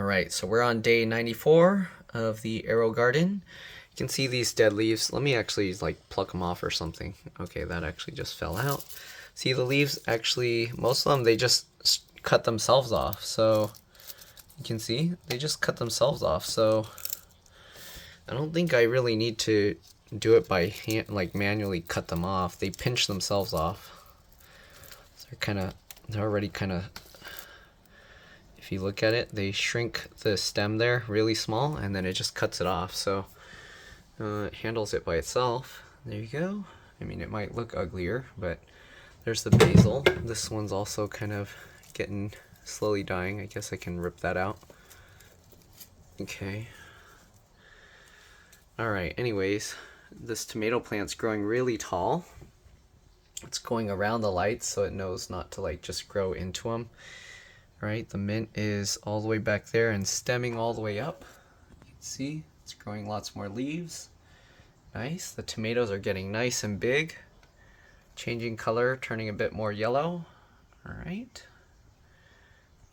Alright, so we're on day 94 of the AeroGarden. You can see these dead leaves. Let me actually like pluck them off or something. Okay, that actually just fell out. See, the leaves actually, most of them, they just cut themselves off. So you can see they just cut themselves off. So I don't think I really need to do it by hand, like manually cut them off. They pinch themselves off. So they're already kind of, if you look at it, they shrink the stem there really small, and then it just cuts it off. So it handles it by itself. There you go. I mean, it might look uglier, but there's the basil. This one's also kind of getting slowly dying. I guess I can rip that out. Okay. Alright, anyways, this tomato plant's growing really tall. It's going around the lights so it knows not to like just grow into them. Right, the mint is all the way back there and stemming all the way up. You can see it's growing lots more leaves. Nice. The tomatoes are getting nice and big, changing color, turning a bit more yellow. All right.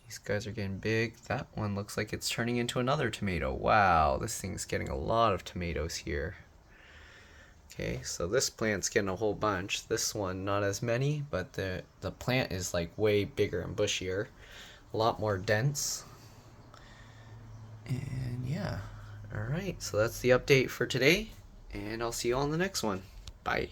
These guys are getting big. That one looks like it's turning into another tomato. Wow, this thing's getting a lot of tomatoes here. Okay, so this plant's getting a whole bunch. This one, not as many, but the plant is like way bigger and bushier. A lot more dense. And yeah, all right, so that's the update for today, and I'll see you on the next one. Bye.